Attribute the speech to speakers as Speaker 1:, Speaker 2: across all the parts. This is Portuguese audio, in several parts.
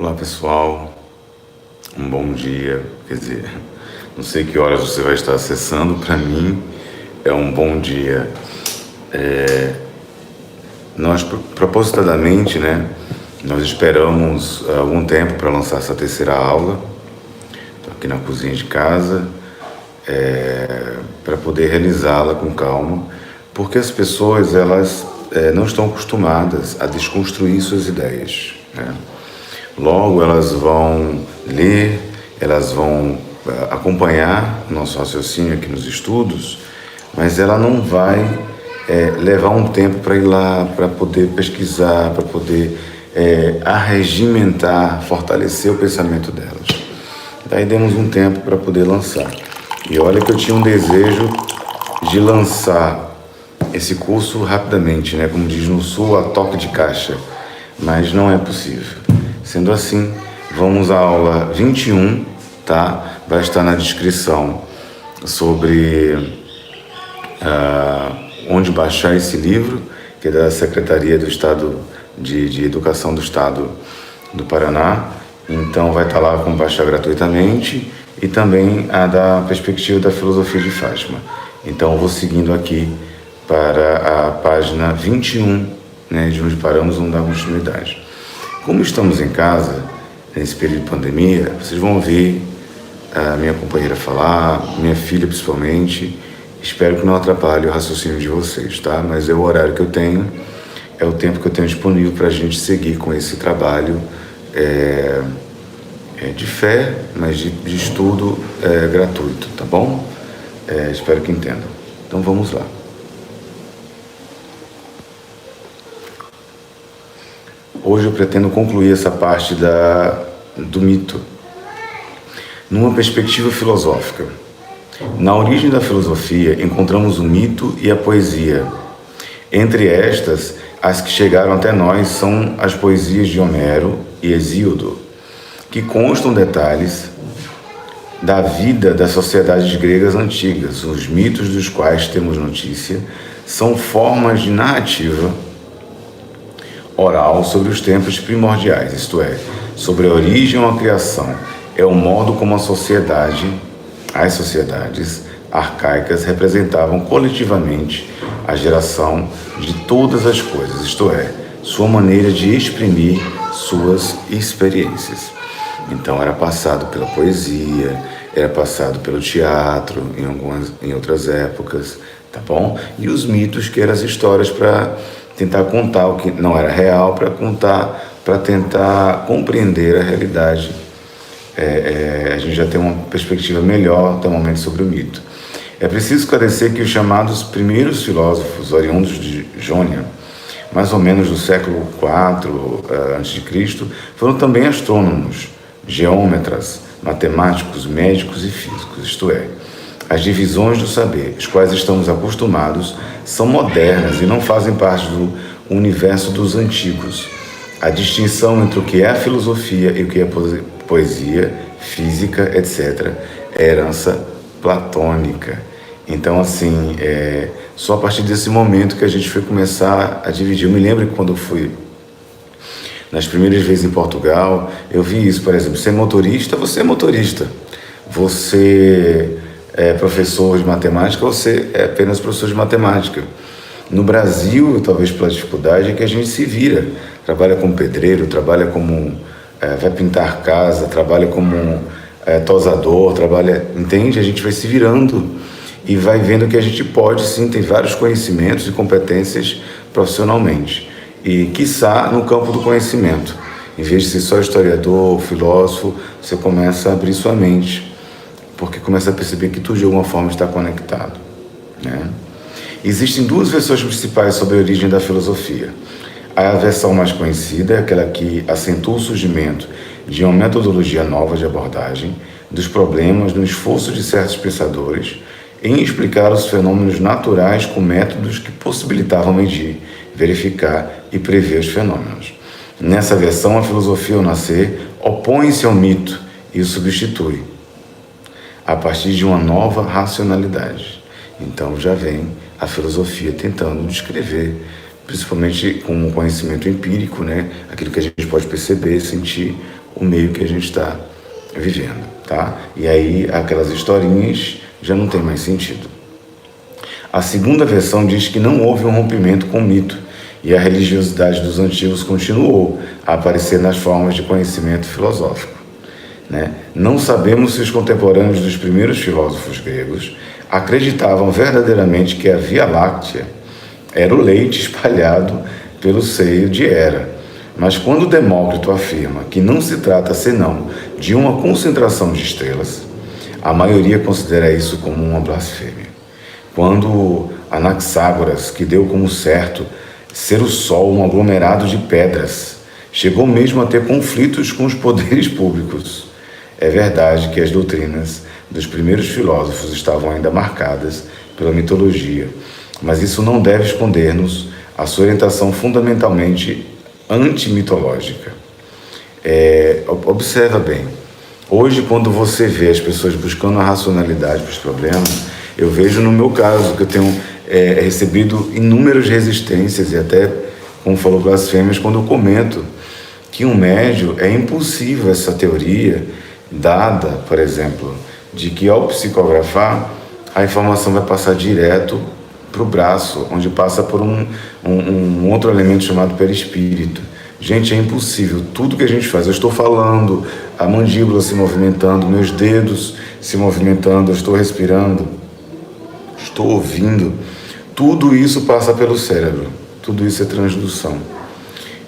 Speaker 1: Olá pessoal, um bom dia, quer dizer, não sei que horas você vai estar acessando, para mim é um bom dia. Nós propositadamente, nós esperamos algum tempo para lançar essa terceira aula, estou aqui na cozinha de casa, para poder realizá-la com calma, porque as pessoas elas não estão acostumadas a desconstruir suas ideias, né? Logo elas vão ler, elas vão acompanhar nosso raciocínio aqui nos estudos, mas ela não vai levar um tempo para ir lá, para poder pesquisar, para poder arregimentar, fortalecer o pensamento delas. Daí demos um tempo para poder lançar. E olha que eu tinha um desejo de lançar esse curso rapidamente, como diz no Sul, a toque de caixa, mas não é possível. Sendo assim, vamos à aula 21, tá? Vai estar na descrição sobre onde baixar esse livro, que é da Secretaria do Estado de Educação do Estado do Paraná. Então vai estar lá como baixar gratuitamente, e também a da perspectiva da filosofia de Fátima. Então eu vou seguindo aqui para a página 21, de onde paramos, vamos dar continuidade. Como estamos em casa, nesse período de pandemia, vocês vão ouvir a minha companheira falar, minha filha principalmente. Espero que não atrapalhe o raciocínio de vocês, tá? Mas é o horário que eu tenho, é o tempo que eu tenho disponível para a gente seguir com esse trabalho de fé, mas de estudo gratuito, tá bom? Espero que entendam. Então vamos lá. Hoje eu pretendo concluir essa parte do mito, numa perspectiva filosófica. Na origem da filosofia, encontramos o mito e a poesia. Entre estas, as que chegaram até nós são as poesias de Homero e Hesíodo, que constam detalhes da vida das sociedades gregas antigas. Os mitos dos quais temos notícia são formas de narrativa oral sobre os tempos primordiais, isto é, sobre a origem ou a criação. É o modo como as sociedades arcaicas representavam coletivamente a geração de todas as coisas, isto é, sua maneira de exprimir suas experiências. Então era passado pela poesia, era passado pelo teatro em outras épocas, tá bom? E os mitos, que eram as histórias para tentar contar o que não era real, para tentar compreender a realidade. A gente já tem uma perspectiva melhor até o momento sobre o mito. É preciso esclarecer que os chamados primeiros filósofos oriundos de Jônia, mais ou menos do século IV a.C., foram também astrônomos, geômetras, matemáticos, médicos e físicos, isto é, as divisões do saber, as quais estamos acostumados, são modernas e não fazem parte do universo dos antigos. A distinção entre o que é a filosofia e o que é poesia, física, etc., é herança platônica. Então, assim, só a partir desse momento que a gente foi começar a dividir. Eu me lembro que quando eu fui nas primeiras vezes em Portugal, eu vi isso, por exemplo, ser motorista, você é motorista. Você é professor de matemática, você é apenas professor de matemática. No Brasil, talvez pela dificuldade, é que a gente se vira. Trabalha como pedreiro, trabalha como... vai pintar casa, trabalha como tosador, entende? A gente vai se virando e vai vendo que a gente pode, sim, tem vários conhecimentos e competências profissionalmente. E, quiçá, no campo do conhecimento. Em vez de ser só historiador, filósofo, você começa a abrir sua mente, porque começa a perceber que tudo de alguma forma está conectado, né? Existem duas versões principais sobre a origem da filosofia. A versão mais conhecida é aquela que acentua o surgimento de uma metodologia nova de abordagem dos problemas no esforço de certos pensadores em explicar os fenômenos naturais com métodos que possibilitavam medir, verificar e prever os fenômenos. Nessa versão, a filosofia ao nascer opõe-se ao mito e o substitui a partir de uma nova racionalidade. Então já vem a filosofia tentando descrever, principalmente com o conhecimento empírico, aquilo que a gente pode perceber, sentir, o meio que a gente está vivendo, tá? E aí aquelas historinhas já não tem mais sentido. A segunda versão diz que não houve um rompimento com o mito e a religiosidade dos antigos continuou a aparecer nas formas de conhecimento filosófico, né? Não sabemos se os contemporâneos dos primeiros filósofos gregos acreditavam verdadeiramente que a Via Láctea era o leite espalhado pelo seio de Hera. Mas quando Demócrito afirma que não se trata senão de uma concentração de estrelas, a maioria considera isso como uma blasfêmia. Quando Anaxágoras, que deu como certo ser o Sol um aglomerado de pedras, chegou mesmo a ter conflitos com os poderes públicos, é verdade que as doutrinas dos primeiros filósofos estavam ainda marcadas pela mitologia, mas isso não deve esconder-nos a sua orientação fundamentalmente antimitológica. Observa bem, hoje quando você vê as pessoas buscando a racionalidade para os problemas, eu vejo no meu caso que eu tenho recebido inúmeras resistências e até, como falou, blasfêmias, quando eu comento que um médio é impossível essa teoria dada, por exemplo, de que ao psicografar a informação vai passar direto para o braço, onde passa por um outro elemento chamado perispírito. Gente, é impossível. Tudo que a gente faz, eu estou falando, a mandíbula se movimentando, meus dedos se movimentando, eu estou respirando, estou ouvindo, tudo isso passa pelo cérebro, tudo isso é transdução.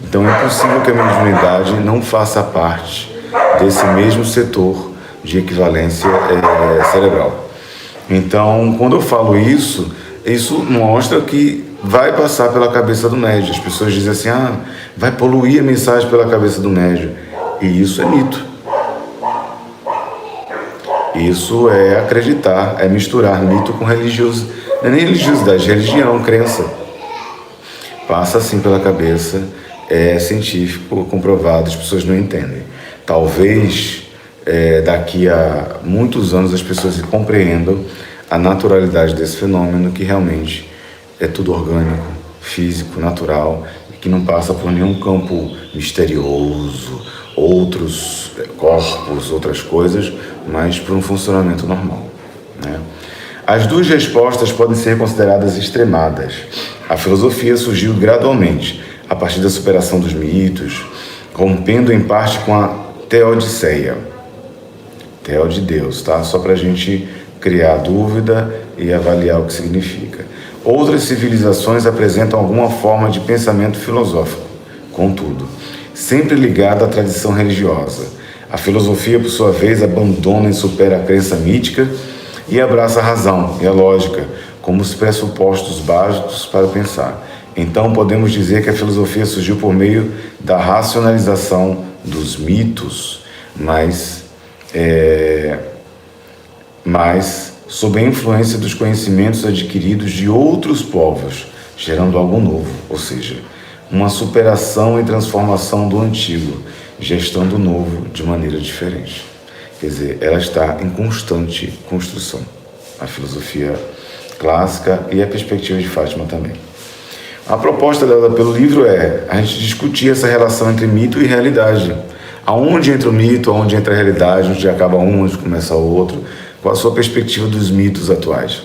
Speaker 1: Então é impossível que a mediunidade não faça parte desse mesmo setor de equivalência cerebral. Então, quando eu falo isso mostra que vai passar pela cabeça do médium. As pessoas dizem assim, vai poluir a mensagem pela cabeça do médium. E isso é mito. Isso é acreditar, é misturar mito com religiosidade. Não é nem religiosidade, religião, crença. Passa assim pela cabeça, é científico, comprovado, as pessoas não entendem. Talvez daqui a muitos anos as pessoas compreendam a naturalidade desse fenômeno, que realmente é tudo orgânico, físico, natural, e que não passa por nenhum campo misterioso, outros corpos, outras coisas, mas por um funcionamento normal, né? As duas respostas podem ser consideradas extremadas. A filosofia surgiu gradualmente, a partir da superação dos mitos, rompendo em parte com a teodiceia. Teo de Deus, tá? Só para a gente criar dúvida e avaliar o que significa. Outras civilizações apresentam alguma forma de pensamento filosófico, contudo, sempre ligada à tradição religiosa. A filosofia, por sua vez, abandona e supera a crença mítica e abraça a razão e a lógica como os pressupostos básicos para pensar. Então, podemos dizer que a filosofia surgiu por meio da racionalização dos mitos, mas sob a influência dos conhecimentos adquiridos de outros povos, gerando algo novo, ou seja, uma superação e transformação do antigo, gestando o novo de maneira diferente. Quer dizer, ela está em constante construção. A filosofia clássica e a perspectiva de Fátima também. A proposta dela pelo livro é a gente discutir essa relação entre mito e realidade. Aonde entra o mito, aonde entra a realidade, onde acaba um, onde começa o outro. Qual a sua perspectiva dos mitos atuais?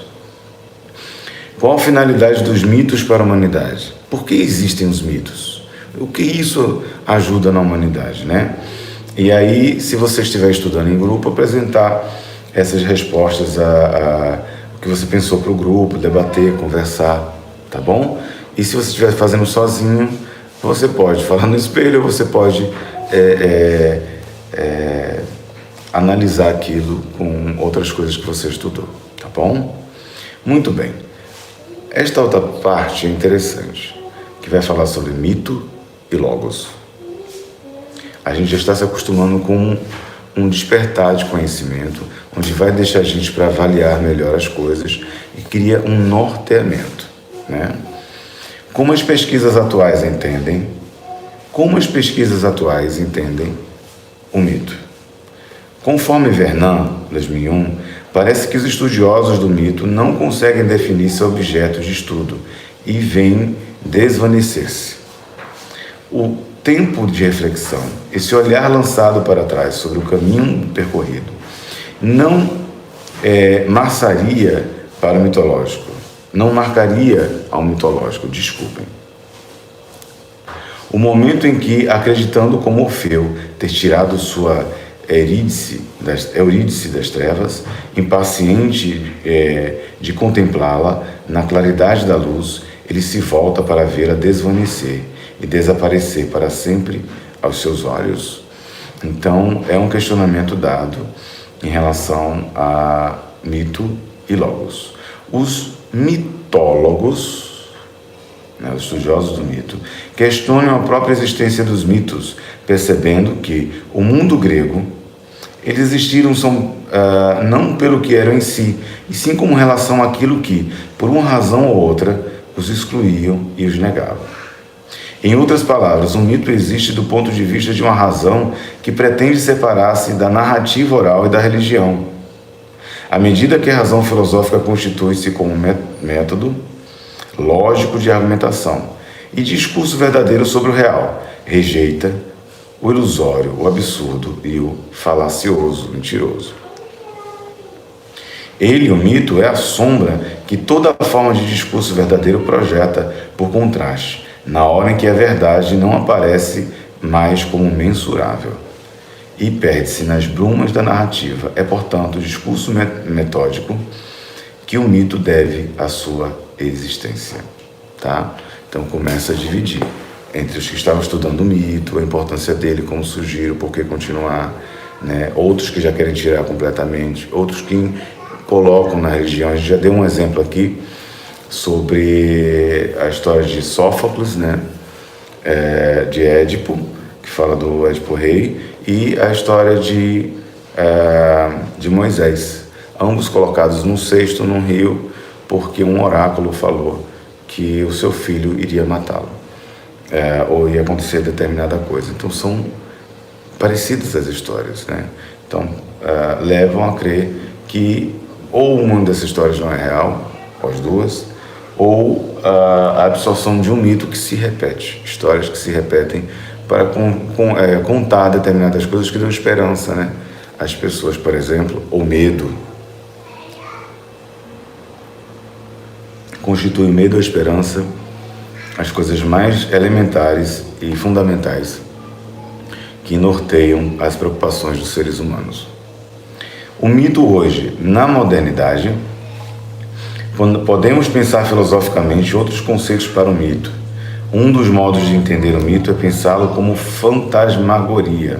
Speaker 1: Qual a finalidade dos mitos para a humanidade? Por que existem os mitos? O que isso ajuda na humanidade, né? E aí, se você estiver estudando em grupo, apresentar essas respostas a o que você pensou para o grupo, debater, conversar, tá bom? E se você estiver fazendo sozinho, você pode falar no espelho, você pode analisar aquilo com outras coisas que você estudou, tá bom? Muito bem. Esta outra parte é interessante, que vai falar sobre mito e logos. A gente já está se acostumando com um despertar de conhecimento, onde vai deixar a gente para avaliar melhor as coisas e cria um norteamento, né? Como as pesquisas atuais entendem o mito? Conforme Vernon, 2001, parece que os estudiosos do mito não conseguem definir seu objeto de estudo e vêm desvanecer-se. O tempo de reflexão, esse olhar lançado para trás sobre o caminho percorrido, não marcaria para o mitológico, não marcaria ao mitológico, desculpem. O momento em que, acreditando como Orfeu ter tirado sua Eurídice das trevas, impaciente de contemplá-la na claridade da luz, ele se volta para vê-la desvanecer e desaparecer para sempre aos seus olhos. Então, é um questionamento dado em relação a mito e logos. Os mitólogos, os estudiosos do mito, questionam a própria existência dos mitos, percebendo que o mundo grego, eles existiram não pelo que eram em si, e sim como relação àquilo que, por uma razão ou outra, os excluíam e os negavam. Em outras palavras, um mito existe do ponto de vista de uma razão que pretende separar-se da narrativa oral e da religião. À medida que a razão filosófica constitui-se como método lógico de argumentação e discurso verdadeiro sobre o real, rejeita o ilusório, o absurdo e o falacioso, mentiroso. Ele, o mito, é a sombra que toda forma de discurso verdadeiro projeta por contraste, na hora em que a verdade não aparece mais como mensurável e perde-se nas brumas da narrativa. É, portanto, o discurso metódico que o mito deve à sua existência. Tá? Então começa a dividir entre os que estavam estudando o mito, a importância dele, como surgiram, por que continuar, né? Outros que já querem tirar completamente, outros que colocam na religião. A gente já deu um exemplo aqui sobre a história de Sófocles, né? De Édipo, que fala do Édipo rei, e a história de Moisés, ambos colocados num cesto, num rio, porque um oráculo falou que o seu filho iria matá-lo, ou ia acontecer determinada coisa. Então são parecidas as histórias, né? Então levam a crer que ou uma dessas histórias não é real, ou as duas, ou a absorção de um mito que se repete, histórias que se repetem para contar determinadas coisas que dão esperança, né, às pessoas, por exemplo, ou medo. Constitui o medo ou a esperança as coisas mais elementares e fundamentais que norteiam as preocupações dos seres humanos. O mito hoje, na modernidade, podemos pensar filosoficamente outros conceitos para o mito. Um dos modos de entender o mito é pensá-lo como fantasmagoria,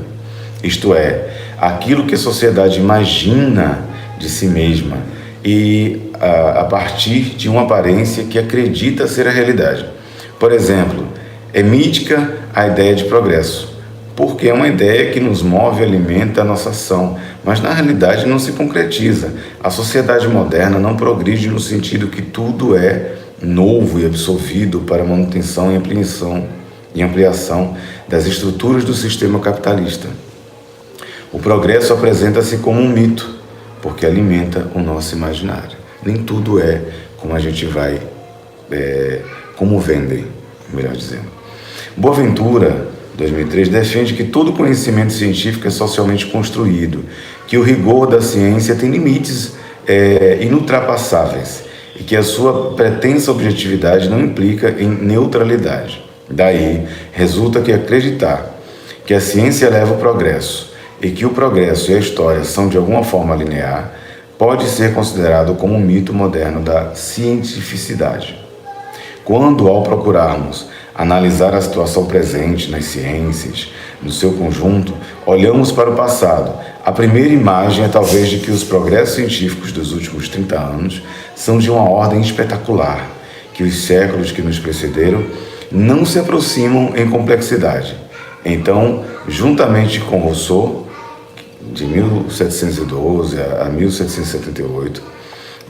Speaker 1: isto é, aquilo que a sociedade imagina de si mesma e a partir de uma aparência que acredita ser a realidade. Por exemplo, é mítica a ideia de progresso, porque é uma ideia que nos move e alimenta a nossa ação, mas na realidade não se concretiza. A sociedade moderna não progride no sentido que tudo é novo e absorvido para manutenção e ampliação das estruturas do sistema capitalista. O progresso apresenta-se como um mito, porque alimenta o nosso imaginário. Nem tudo é como a gente vai, como vendem, melhor dizendo. Boaventura, 2003, defende que todo conhecimento científico é socialmente construído, que o rigor da ciência tem limites inultrapassáveis e que a sua pretensa objetividade não implica em neutralidade. Daí, resulta que acreditar que a ciência leva o progresso e que o progresso e a história são de alguma forma linear, pode ser considerado como um mito moderno da cientificidade. Quando, ao procurarmos analisar a situação presente nas ciências, no seu conjunto, olhamos para o passado, a primeira imagem é talvez de que os progressos científicos dos últimos 30 anos são de uma ordem espetacular, que os séculos que nos precederam não se aproximam em complexidade. Então, juntamente com Rousseau, de 1712 a 1778,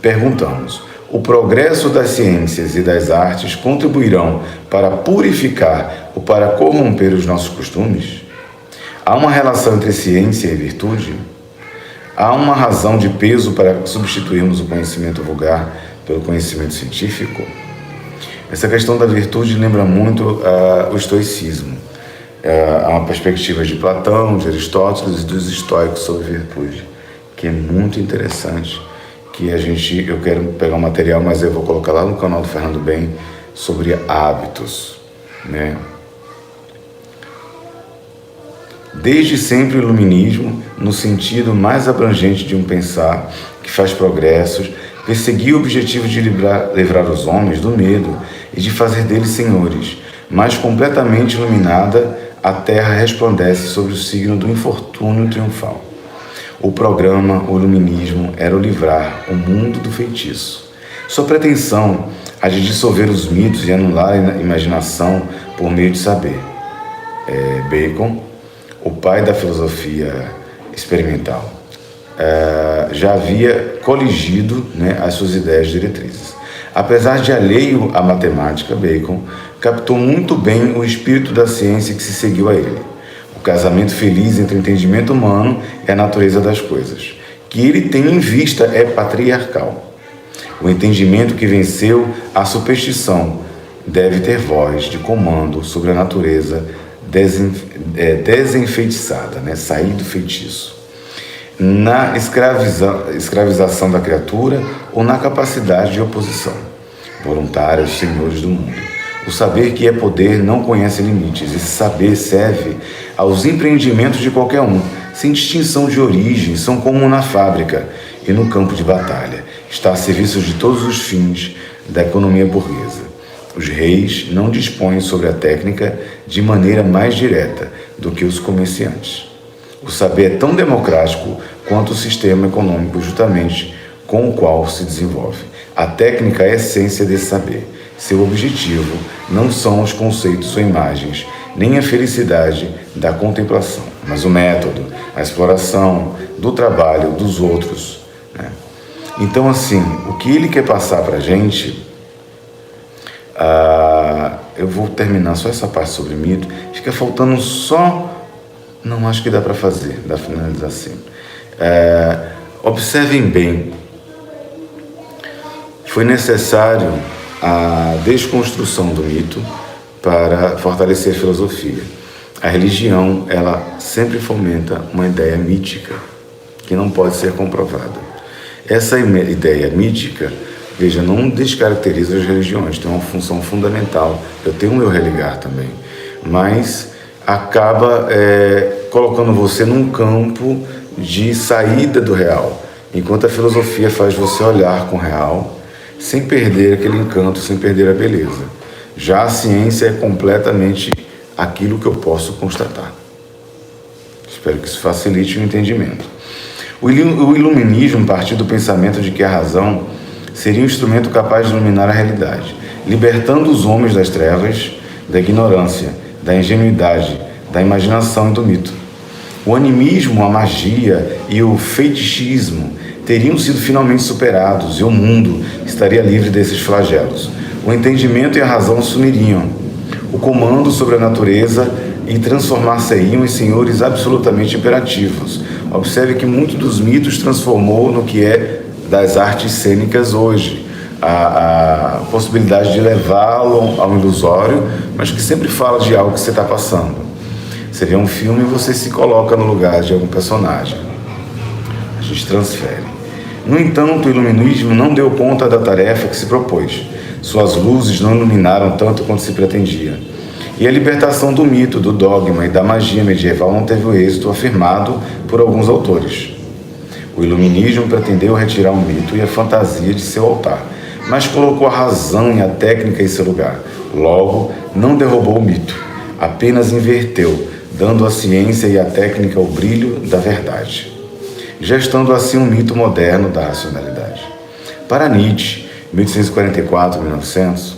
Speaker 1: perguntamos: o progresso das ciências e das artes contribuirão para purificar ou para corromper os nossos costumes? Há uma relação entre ciência e virtude? Há uma razão de peso para substituirmos o conhecimento vulgar pelo conhecimento científico? Essa questão da virtude lembra muito o estoicismo. Há uma perspectiva de Platão, de Aristóteles e dos estoicos sobre virtude, que é muito interessante, que eu quero pegar um material, mas eu vou colocar lá no canal do Fernando Bem, sobre hábitos, né? Desde sempre o iluminismo, no sentido mais abrangente de um pensar que faz progressos, perseguia o objetivo de livrar os homens do medo e de fazer deles senhores, mas completamente iluminada, a terra resplandece sobre o signo do infortúnio triunfal. O programa, o iluminismo, era o livrar o mundo do feitiço. Sua pretensão, a de dissolver os mitos e anular a imaginação por meio de saber. Bacon, o pai da filosofia experimental, já havia coligido, né, as suas ideias diretrizes. Apesar de alheio à matemática, Bacon captou muito bem o espírito da ciência que se seguiu a ele. O casamento feliz entre o entendimento humano e a natureza das coisas, que ele tem em vista, é patriarcal. O entendimento que venceu a superstição deve ter voz de comando sobre a natureza desenfeitiçada, né? Sair do feitiço. Na escravização da criatura ou na capacidade de oposição, voluntária aos senhores do mundo. O saber que é poder não conhece limites. Esse saber serve aos empreendimentos de qualquer um, sem distinção de origem, são como na fábrica e no campo de batalha. Está a serviço de todos os fins da economia burguesa. Os reis não dispõem sobre a técnica de maneira mais direta do que os comerciantes. O saber é tão democrático quanto o sistema econômico justamente com o qual se desenvolve. A técnica é a essência desse saber. Seu objetivo não são os conceitos ou imagens, nem a felicidade da contemplação, mas o método, a exploração do trabalho dos outros, né? Então, assim, o que ele quer passar para a gente, eu vou terminar só essa parte sobre mito, fica faltando só, não acho que dá para fazer, dá para finalizar assim. Observem bem, foi necessário a desconstrução do mito para fortalecer a filosofia. A religião, ela sempre fomenta uma ideia mítica que não pode ser comprovada. Essa ideia mítica, veja, não descaracteriza as religiões, tem uma função fundamental. Eu tenho o meu religar também, mas acaba colocando você num campo de saída do real, enquanto a filosofia faz você olhar com o real, sem perder aquele encanto, sem perder a beleza. Já a ciência é completamente aquilo que eu posso constatar. Espero que isso facilite o entendimento. O iluminismo partiu do pensamento de que a razão seria um instrumento capaz de iluminar a realidade, libertando os homens das trevas, da ignorância, da ingenuidade, da imaginação e do mito. O animismo, a magia e o fetichismo teriam sido finalmente superados e o mundo estaria livre desses flagelos. O entendimento e a razão se uniriam, o comando sobre a natureza e transformar-se-iam em senhores absolutamente imperativos. Observe que muito dos mitos transformou no que é das artes cênicas hoje. A possibilidade de levá-lo ao ilusório, mas que sempre fala de algo que você está passando. Você vê um filme e você se coloca no lugar de algum personagem. A gente transfere. No entanto, o iluminismo não deu conta da tarefa que se propôs. Suas luzes não iluminaram tanto quanto se pretendia. E a libertação do mito, do dogma e da magia medieval não teve o êxito afirmado por alguns autores. O iluminismo pretendeu retirar o mito e a fantasia de seu altar, mas colocou a razão e a técnica em seu lugar. Logo, não derrubou o mito, apenas inverteu, dando à ciência e à técnica o brilho da verdade, gestando assim um mito moderno da racionalidade. Para Nietzsche, 1844-1900,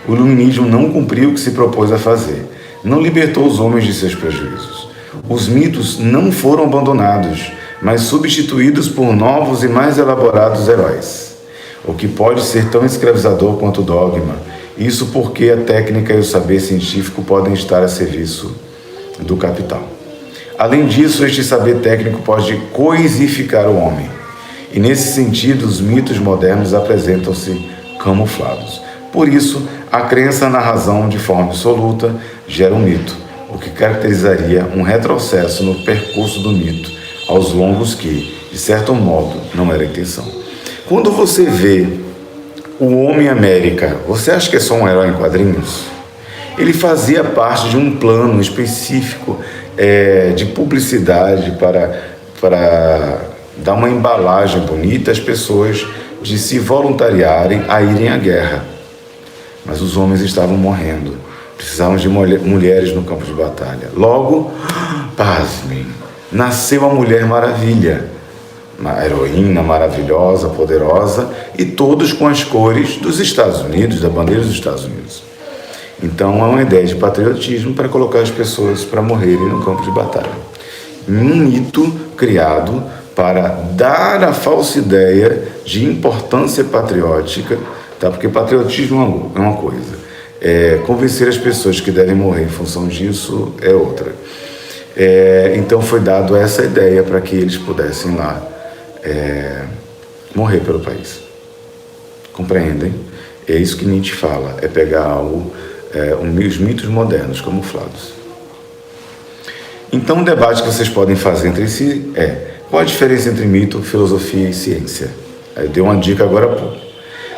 Speaker 1: o iluminismo não cumpriu o que se propôs a fazer, não libertou os homens de seus prejuízos. Os mitos não foram abandonados, mas substituídos por novos e mais elaborados heróis, o que pode ser tão escravizador quanto o dogma. Isso porque a técnica e o saber científico podem estar a serviço do capital. Além disso, este saber técnico pode coisificar o homem. E nesse sentido, os mitos modernos apresentam-se camuflados. Por isso, a crença na razão de forma absoluta gera um mito. o que caracterizaria um retrocesso no percurso do mito aos longos que, de certo modo, não era a intenção. Quando você vê o Homem-América, você acha que é só um herói em quadrinhos? Ele fazia parte de um plano específico de publicidade para dar uma embalagem bonita às pessoas de se voluntariarem a irem à guerra. Mas os homens estavam morrendo, precisavam de mulheres no campo de batalha. Logo, pasmem, nasceu a Mulher Maravilha, uma heroína maravilhosa, poderosa, e todos com as cores dos Estados Unidos, da bandeira dos Estados Unidos. Então é uma ideia de patriotismo para colocar as pessoas para morrerem no campo de batalha. Um mito criado para dar a falsa ideia de importância patriótica, tá? Porque patriotismo é uma coisa, convencer as pessoas que devem morrer em função disso é outra. Então foi dado essa ideia para que eles pudessem lá morrer pelo país. Compreendem? É isso que Nietzsche fala, é pegar algo, os mitos modernos camuflados. Então o debate que vocês podem fazer entre si qual a diferença entre mito, filosofia e ciência? Eu dei uma dica agora há pouco.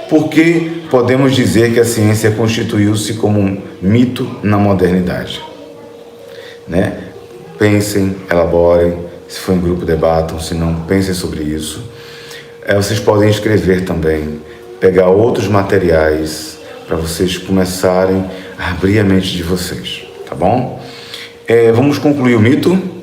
Speaker 1: Por que podemos dizer que a ciência constituiu-se como um mito na modernidade? Né? Pensem, elaborem, se for em grupo debatam, se não, pensem sobre isso. Vocês podem escrever também, pegar outros materiais para vocês começarem a abrir a mente de vocês, tá bom? Vamos concluir o mito?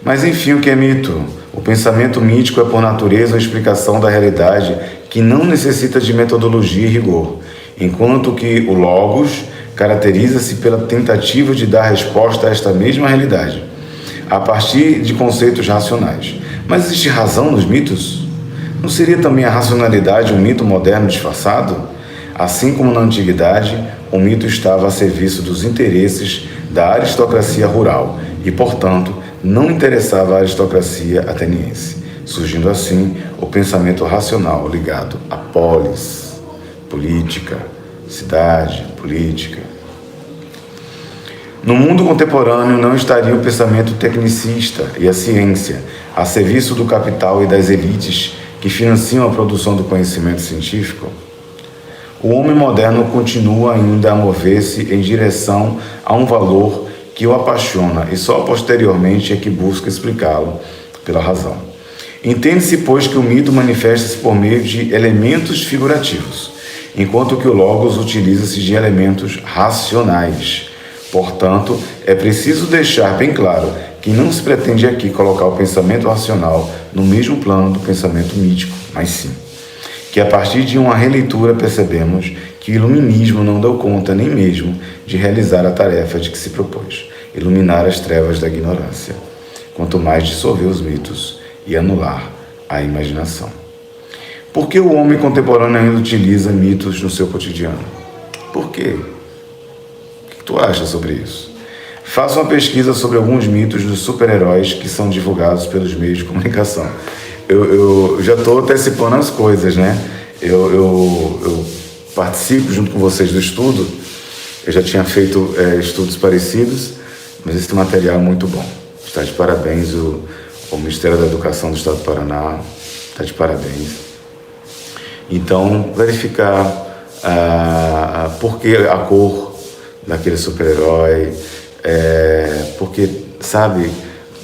Speaker 1: Mas enfim, o que é mito? O pensamento mítico é por natureza uma explicação da realidade que não necessita de metodologia e rigor, enquanto que o logos caracteriza-se pela tentativa de dar resposta a esta mesma realidade, a partir de conceitos racionais. Mas existe razão nos mitos? Não seria também a racionalidade um mito moderno disfarçado? Assim como na antiguidade, o mito estava a serviço dos interesses da aristocracia rural e, portanto, não interessava a aristocracia ateniense, surgindo assim o pensamento racional ligado à polis, política, cidade, política. No mundo contemporâneo não estaria o pensamento tecnicista e a ciência a serviço do capital e das elites que financiam a produção do conhecimento científico? O homem moderno continua ainda a mover-se em direção a um valor que o apaixona e só posteriormente é que busca explicá-lo pela razão. Entende-se, pois, que o mito manifesta-se por meio de elementos figurativos, enquanto que o logos utiliza-se de elementos racionais. Portanto, é preciso deixar bem claro que não se pretende aqui colocar o pensamento racional no mesmo plano do pensamento mítico, mas sim que a partir de uma releitura percebemos que o iluminismo não deu conta nem mesmo de realizar a tarefa de que se propôs, iluminar as trevas da ignorância, quanto mais dissolver os mitos e anular a imaginação. Por que o homem contemporâneo ainda utiliza mitos no seu cotidiano? Por quê? O que tu acha sobre isso? Faça uma pesquisa sobre alguns mitos dos super-heróis que são divulgados pelos meios de comunicação. Eu já estou antecipando as coisas, né? Eu participo junto com vocês do estudo. Eu já tinha feito estudos parecidos, mas esse material é muito bom. Está de parabéns o Ministério da Educação do Estado do Paraná. Está de parabéns. Então, verificar por que a cor daquele super-herói, porque, sabe,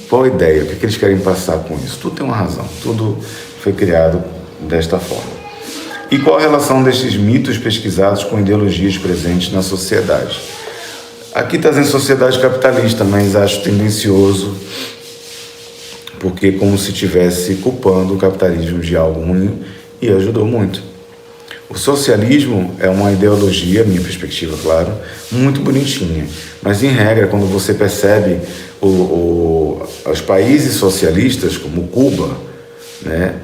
Speaker 1: qual a ideia, o que eles querem passar com isso? Tudo tem uma razão, tudo foi criado desta forma. E qual a relação destes mitos pesquisados com ideologias presentes na sociedade? Aqui está dizendo sociedade capitalista, mas acho tendencioso, porque como se estivesse culpando o capitalismo de algo ruim, e ajudou muito. O socialismo é uma ideologia, minha perspectiva, claro, muito bonitinha, mas em regra, quando você percebe os países socialistas, como Cuba, né,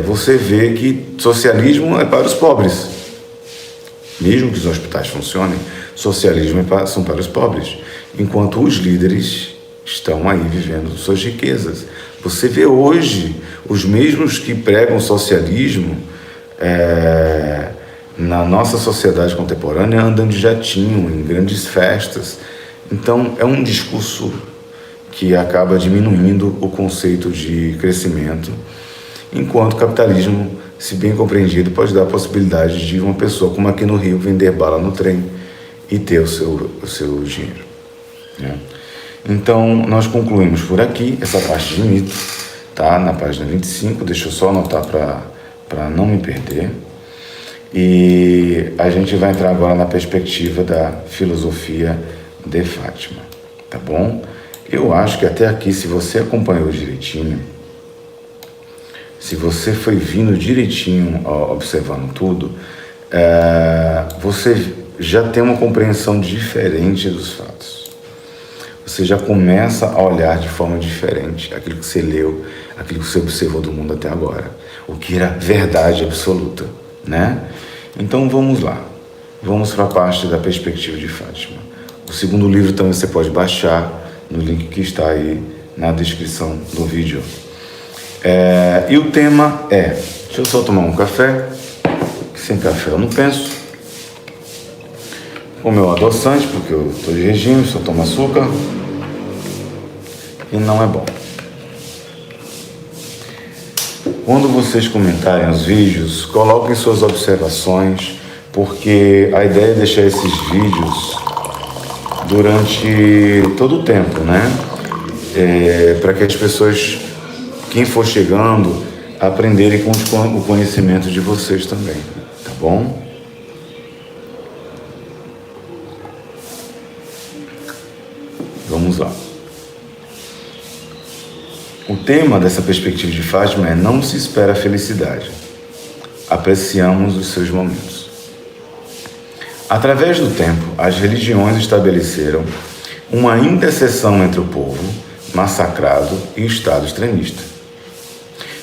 Speaker 1: você vê que socialismo é para os pobres. Mesmo que os hospitais funcionem, socialismo são para os pobres, enquanto os líderes estão aí vivendo suas riquezas. Você vê hoje os mesmos que pregam socialismo na nossa sociedade contemporânea andando de jatinho, em grandes festas, Então, é um discurso que acaba diminuindo o conceito de crescimento, enquanto o capitalismo, se bem compreendido, pode dar a possibilidade de uma pessoa, como aqui no Rio, vender bala no trem e ter o seu dinheiro, né? Então, nós concluímos por aqui essa parte de mito, tá? Na página 25, deixa eu só anotar para não me perder. E a gente vai entrar agora na perspectiva da filosofia de Fátima, tá bom? Eu acho que até aqui, se você acompanhou direitinho, se você foi vindo direitinho, observando tudo, você já tem uma compreensão diferente dos fatos. Você já começa a olhar de forma diferente aquilo que você leu, aquilo que você observou do mundo até agora, o que era verdade absoluta, né? Então vamos lá, vamos para a parte da perspectiva de Fátima. O segundo livro também você pode baixar no link que está aí na descrição do vídeo. E o tema deixa eu só tomar um café, que sem café eu não penso. O meu adoçante, porque eu estou de regime, só tomo açúcar e não é bom. Quando vocês comentarem os vídeos, coloquem suas observações, porque a ideia é deixar esses vídeos durante todo o tempo, né? Para que as pessoas, quem for chegando, aprenderem com o conhecimento de vocês também, tá bom? Vamos lá. O tema dessa perspectiva de Fátima é: não se espera a felicidade, apreciamos os seus momentos. Através do tempo, as religiões estabeleceram uma interseção entre o povo massacrado e o Estado extremista.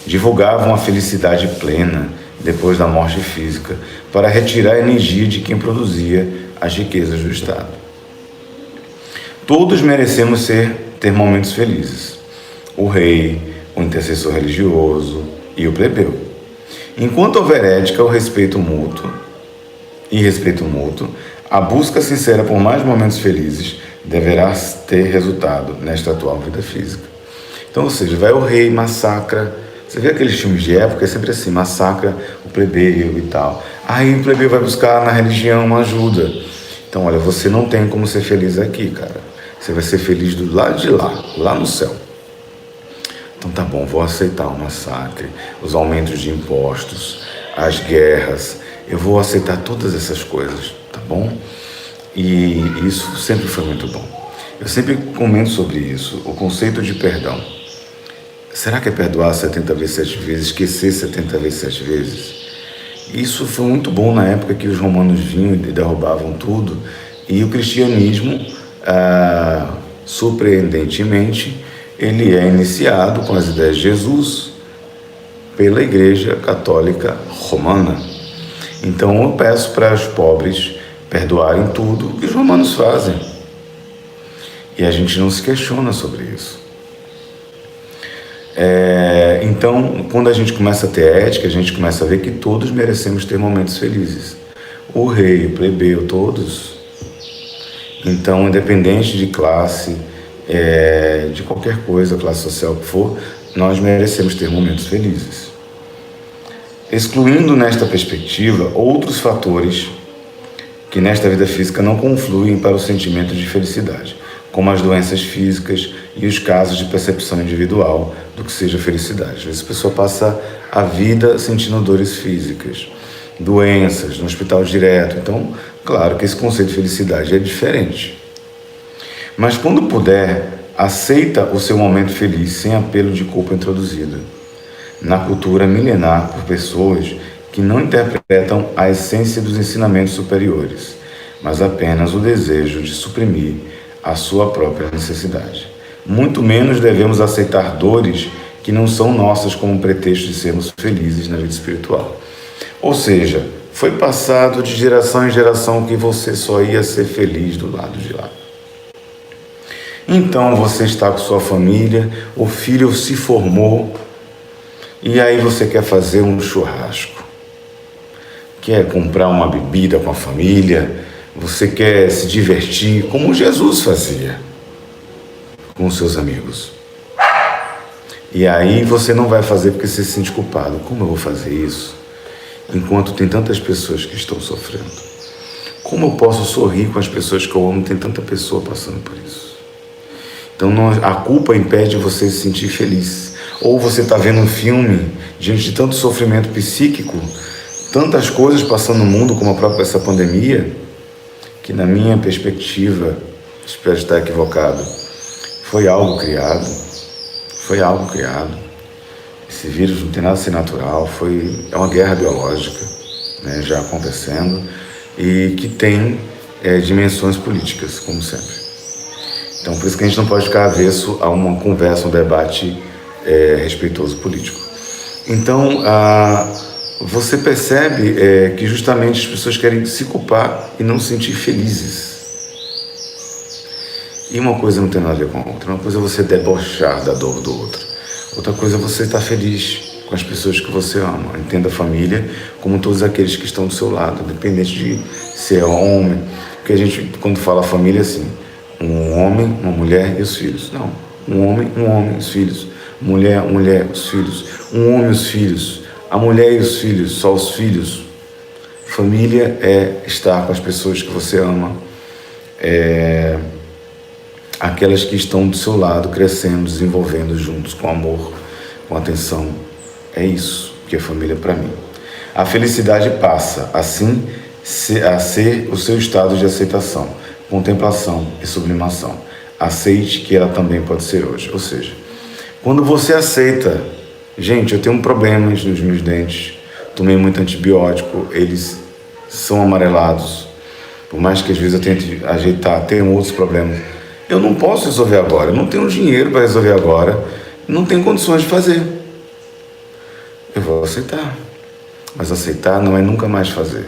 Speaker 1: Divulgavam a felicidade plena depois da morte física para retirar a energia de quem produzia as riquezas do Estado. Todos merecemos ter momentos felizes. O rei, o intercessor religioso e o plebeu. Enquanto houver ética, o respeito mútuo, a busca sincera por mais momentos felizes deverá ter resultado nesta atual vida física. Então, ou seja, vai o rei, massacra. Você vê aqueles filmes de época, é sempre assim, massacra o plebeu e tal. Aí o plebeu vai buscar na religião uma ajuda. Então, olha, você não tem como ser feliz aqui, cara. Você vai ser feliz do lado de lá no céu. Então tá bom, vou aceitar o massacre, os aumentos de impostos, as guerras, eu vou aceitar todas essas coisas, tá bom? E isso sempre foi muito bom. Eu sempre comento sobre isso, o conceito de perdão. Será que é perdoar 70 vezes 7 vezes, esquecer 70 vezes 7 vezes? Isso foi muito bom na época que os romanos vinham e derrubavam tudo, e o cristianismo, surpreendentemente, ele é iniciado com as ideias de Jesus pela Igreja Católica Romana. Então eu peço para os pobres perdoarem tudo que os romanos fazem. E a gente não se questiona sobre isso. Então, quando a gente começa a ter ética, a gente começa a ver que todos merecemos ter momentos felizes. O rei, o plebeu, todos. Então, independente de classe, de qualquer coisa, classe social que for, nós merecemos ter momentos felizes. Excluindo nesta perspectiva outros fatores que nesta vida física não confluem para o sentimento de felicidade, como as doenças físicas e os casos de percepção individual do que seja felicidade. Às vezes a pessoa passa a vida sentindo dores físicas, doenças, no hospital direto. Então, claro que esse conceito de felicidade é diferente. Mas quando puder, aceita o seu momento feliz sem apelo de culpa introduzido na cultura milenar por pessoas que não interpretam a essência dos ensinamentos superiores, mas apenas o desejo de suprimir a sua própria necessidade. Muito menos devemos aceitar dores que não são nossas como pretexto de sermos felizes na vida espiritual. Ou seja, foi passado de geração em geração que você só ia ser feliz do lado de lá. Então você está com sua família, o filho se formou, e aí você quer fazer um churrasco, quer comprar uma bebida com a família, Você quer se divertir como Jesus fazia com os seus amigos. E aí você não vai fazer porque você se sente culpado. Como eu vou fazer isso enquanto tem tantas pessoas que estão sofrendo? Como eu posso sorrir com as pessoas que eu amo? Tem tanta pessoa passando por isso. Então a culpa impede você se sentir feliz. Ou você está vendo um filme diante de tanto sofrimento psíquico, tantas coisas passando no mundo, como a própria essa pandemia, que na minha perspectiva, espero estar equivocado, foi algo criado. Foi algo criado. Esse vírus não tem nada a ser natural, é uma guerra biológica, né, já acontecendo, e que tem dimensões políticas, como sempre. Então, por isso que a gente não pode ficar avesso a uma conversa, um debate respeitoso político. Então, você percebe que justamente as pessoas querem se culpar e não se sentir felizes. E uma coisa não tem nada a ver com a outra. Uma coisa é você debochar da dor do outro. Outra coisa é você estar feliz com as pessoas que você ama. Entenda a família como todos aqueles que estão do seu lado, independente de ser homem. Porque a gente, quando fala família, assim, um homem, uma mulher e os filhos. Não. Um homem, os filhos. Mulher, os filhos. Um homem, os filhos. A mulher e os filhos, só os filhos. Família é estar com as pessoas que você ama. Aquelas que estão do seu lado, crescendo, desenvolvendo juntos, com amor, com atenção. É isso que é família para mim. A felicidade passa, assim, a ser o seu estado de aceitação, contemplação e sublimação. Aceite que ela também pode ser hoje. Ou seja, quando você aceita, gente, eu tenho um problema nos meus dentes, tomei muito antibiótico, eles são amarelados, por mais que às vezes eu tente ajeitar, tenho outros problemas. Eu não posso resolver agora, eu não tenho dinheiro para resolver agora, não tenho condições de fazer. Eu vou aceitar, mas aceitar não é nunca mais fazer.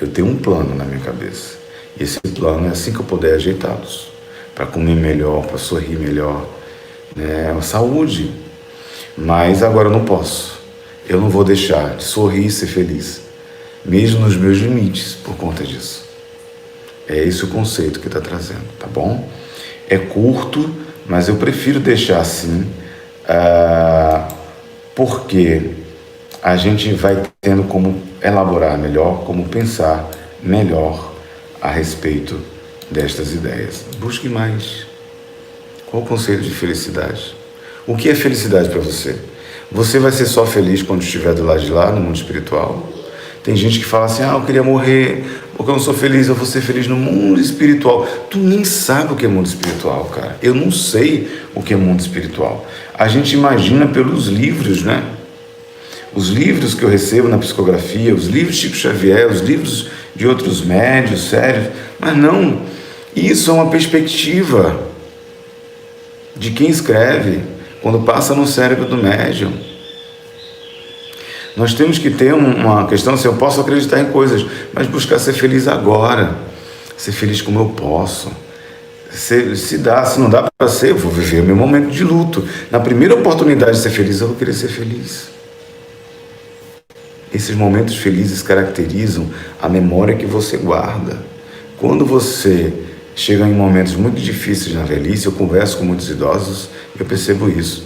Speaker 1: Eu tenho um plano na minha cabeça, e esse plano é assim que eu puder ajeitá-los, para comer melhor, para sorrir melhor, né? Saúde. Mas agora eu não posso, eu não vou deixar de sorrir e ser feliz, mesmo nos meus limites, por conta disso. É esse o conceito que está trazendo, tá bom? É curto, mas eu prefiro deixar assim, porque a gente vai tendo como elaborar melhor, como pensar melhor a respeito destas ideias. Busque mais. Qual o conceito de felicidade? O que é felicidade para você? Você vai ser só feliz quando estiver do lado de lá, no mundo espiritual? Tem gente que fala assim, eu queria morrer porque eu não sou feliz, eu vou ser feliz no mundo espiritual. Tu nem sabe o que é mundo espiritual, cara. Eu não sei o que é mundo espiritual. A gente imagina pelos livros, né? Os livros que eu recebo na psicografia, os livros de Chico Xavier, os livros de outros médios, sérios. Mas não, isso é uma perspectiva de quem escreve, quando passa no cérebro do médium. Nós temos que ter uma questão assim, eu posso acreditar em coisas, mas buscar ser feliz agora, ser feliz como eu posso. Se não dá para ser, eu vou viver o meu momento de luto. Na primeira oportunidade de ser feliz, eu vou querer ser feliz. Esses momentos felizes caracterizam a memória que você guarda. Quando você chega em momentos muito difíceis na velhice, eu converso com muitos idosos, eu percebo isso.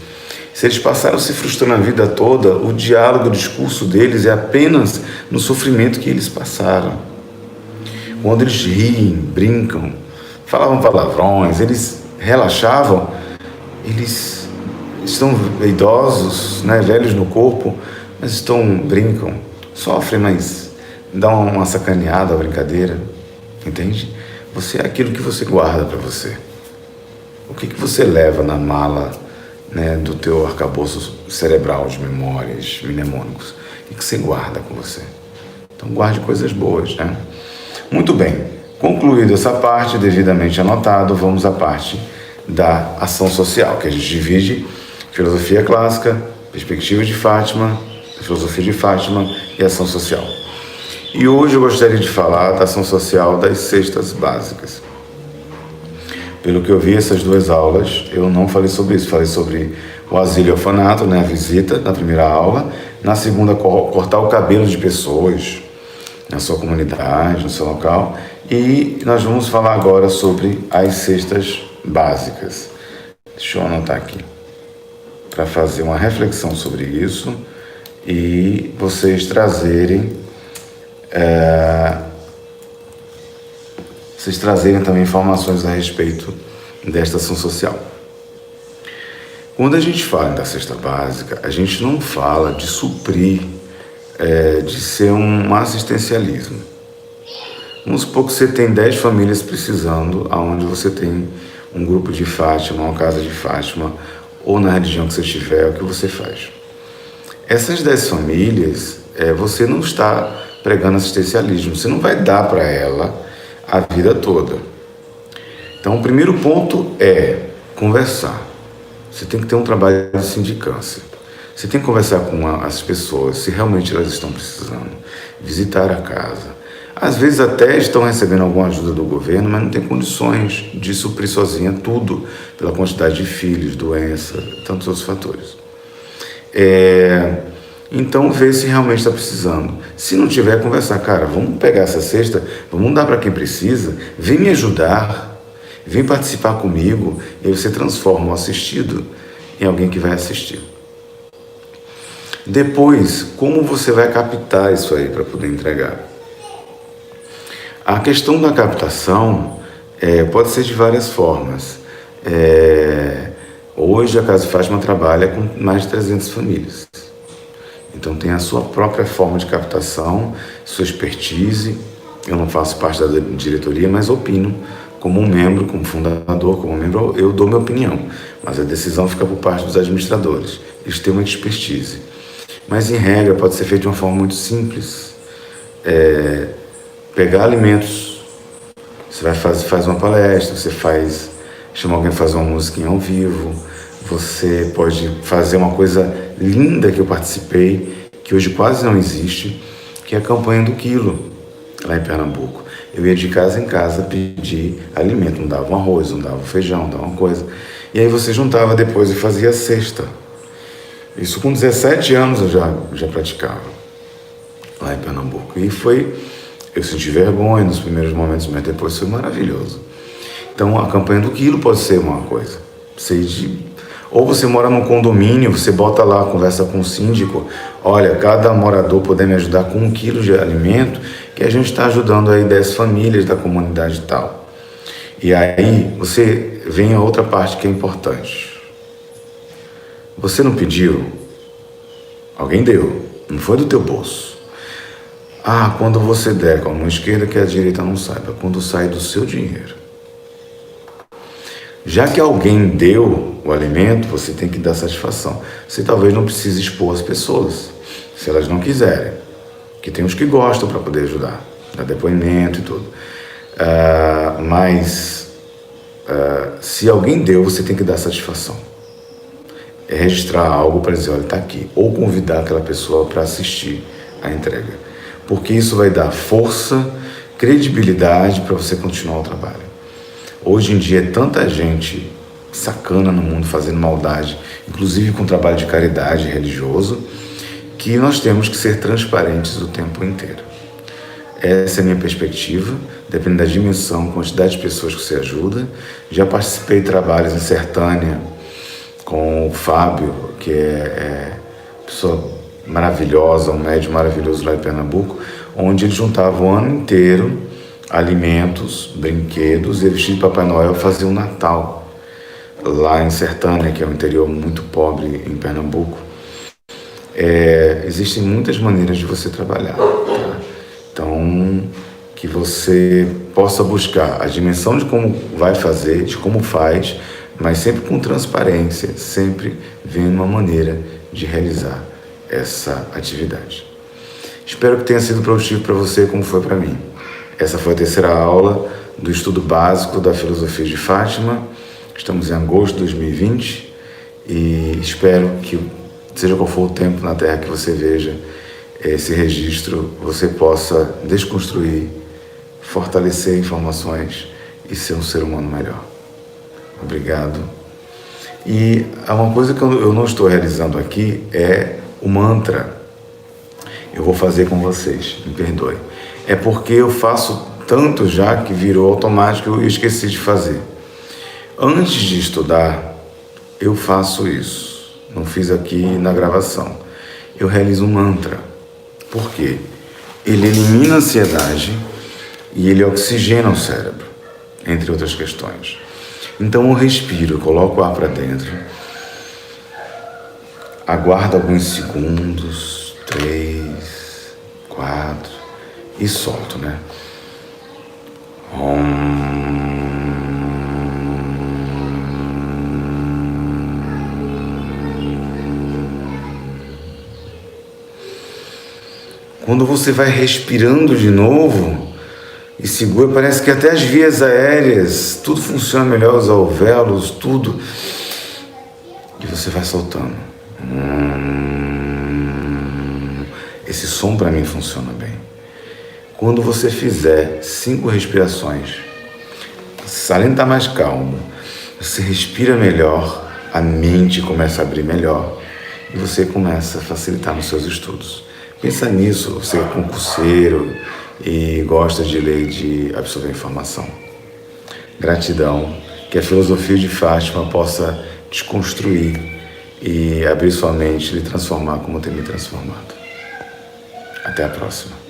Speaker 1: Se eles passaram se frustrando a vida toda, o diálogo, o discurso deles é apenas no sofrimento que eles passaram. Quando eles riem, brincam, falavam palavrões, eles relaxavam, eles estão idosos, né, velhos no corpo, mas brincam, sofrem, mas dão uma sacaneada, uma brincadeira, entende? Você é aquilo que você guarda para você. O que você leva na mala, né, do teu arcabouço cerebral de memórias, mnemônicos? O que você guarda com você? Então guarde coisas boas, né? Muito bem, concluída essa parte, devidamente anotado, vamos à parte da ação social, que a gente divide filosofia clássica, perspectiva de Fátima, filosofia de Fátima e ação social. E hoje eu gostaria de falar da ação social das cestas básicas. Pelo que eu vi, essas duas aulas, eu não falei sobre isso. Falei sobre o asilo e orfanato, né, a visita, na primeira aula. Na segunda, cortar o cabelo de pessoas. na sua comunidade, no seu local. E nós vamos falar agora sobre as cestas básicas. Deixa eu anotar aqui, para fazer uma reflexão sobre isso e vocês trazerem também informações a respeito desta ação social. Quando a gente fala da cesta básica, a gente não fala de suprir, de ser um assistencialismo. Vamos supor que você tem 10 famílias precisando, aonde você tem um grupo de Fátima, uma casa de Fátima, ou na religião que você estiver, o que você faz? Essas 10 famílias, você não está pregando assistencialismo, você não vai dar para ela a vida toda. Então, o primeiro ponto é conversar. Você tem que ter um trabalho de sindicância. Você tem que conversar com as pessoas, se realmente elas estão precisando, visitar a casa. Às vezes até estão recebendo alguma ajuda do governo, mas não tem condições de suprir sozinha tudo, pela quantidade de filhos, doença, tantos outros fatores. Então, ver se realmente está precisando. Se não tiver, conversar. Cara, vamos pegar essa cesta, vamos dar para quem precisa, vem me ajudar, vem participar comigo, e aí você transforma o assistido em alguém que vai assistir. Depois, como você vai captar isso aí para poder entregar? A questão da captação pode ser de várias formas. Hoje a Casa de Fátima trabalha com mais de 300 famílias. Então tem a sua própria forma de captação, sua expertise. Eu não faço parte da diretoria, mas opino como um membro, como fundador, como membro, eu dou minha opinião. Mas a decisão fica por parte dos administradores. Eles têm uma expertise. Mas, em regra, pode ser feito de uma forma muito simples. Pegar alimentos, você faz uma palestra, chama alguém para fazer uma musiquinha ao vivo, você pode fazer uma coisa linda que eu participei, que hoje quase não existe, que é a campanha do quilo, lá em Pernambuco. Eu ia de casa em casa pedir alimento, não dava um arroz, não dava um feijão, não dava uma coisa. E aí você juntava depois e fazia a cesta. Isso com 17 anos eu já praticava lá em Pernambuco. E eu senti vergonha nos primeiros momentos, mas depois foi maravilhoso. Então a campanha do quilo pode ser uma coisa. Ou você mora num condomínio, você bota lá, conversa com o síndico, olha, cada morador poder me ajudar com 1 quilo de alimento, que a gente está ajudando aí 10 famílias da comunidade e tal. E aí você vem a outra parte que é importante. Você não pediu, alguém deu, não foi do teu bolso. Quando você der com a mão esquerda, que a direita não saiba, quando sai do seu dinheiro. Já que alguém deu o alimento, você tem que dar satisfação. Você talvez não precise expor as pessoas, se elas não quiserem. Que tem uns que gostam para poder ajudar, dar depoimento e tudo. Mas se alguém deu, você tem que dar satisfação. Registrar algo para dizer, olha, está aqui. Ou convidar aquela pessoa para assistir a entrega. Porque isso vai dar força, credibilidade para você continuar o trabalho. Hoje em dia é tanta gente sacana no mundo, fazendo maldade, inclusive com trabalho de caridade religioso, que nós temos que ser transparentes o tempo inteiro. Essa é a minha perspectiva, depende da dimensão, quantidade de pessoas que você ajuda. Já participei de trabalhos em Sertânia, com o Fábio, que é pessoa maravilhosa, um médium maravilhoso lá em Pernambuco, onde ele juntava o ano inteiro alimentos, brinquedos, e vestido de Papai Noel fazia um Natal lá em Sertânia, que é um interior muito pobre em Pernambuco. Existem muitas maneiras de você trabalhar, tá? Então, que você possa buscar a dimensão de como vai fazer, de como faz, mas sempre com transparência, sempre vendo uma maneira de realizar essa atividade. Espero que tenha sido produtivo para você, como foi para mim. Essa foi a terceira aula do estudo básico da filosofia de Fátima. Estamos em agosto de 2020 e espero que, seja qual for o tempo na Terra que você veja esse registro, você possa desconstruir, fortalecer informações e ser um ser humano melhor. Obrigado. E uma coisa que eu não estou realizando aqui é o mantra. Eu vou fazer com vocês, me perdoe. é porque eu faço tanto já que virou automático e eu esqueci de fazer. Antes de estudar, eu faço isso. Não fiz aqui na gravação. Eu realizo um mantra. Por quê? Ele elimina a ansiedade e ele oxigena o cérebro, entre outras questões. Então eu respiro, coloco o ar para dentro, aguardo alguns segundos, 3, 4, e solto, né? Quando você vai respirando de novo e segura, parece que até as vias aéreas, tudo funciona melhor, os alvéolos, tudo. E você vai soltando. Esse som para mim funciona bem. Quando você fizer 5 respirações, além de estar mais calmo, você respira melhor, a mente começa a abrir melhor e você começa a facilitar nos seus estudos. Pensa nisso, você é concurseiro e gosta de ler e de absorver informação. Gratidão, que a filosofia de Fátima possa desconstruir e abrir sua mente e lhe transformar como tem me transformado. Até a próxima.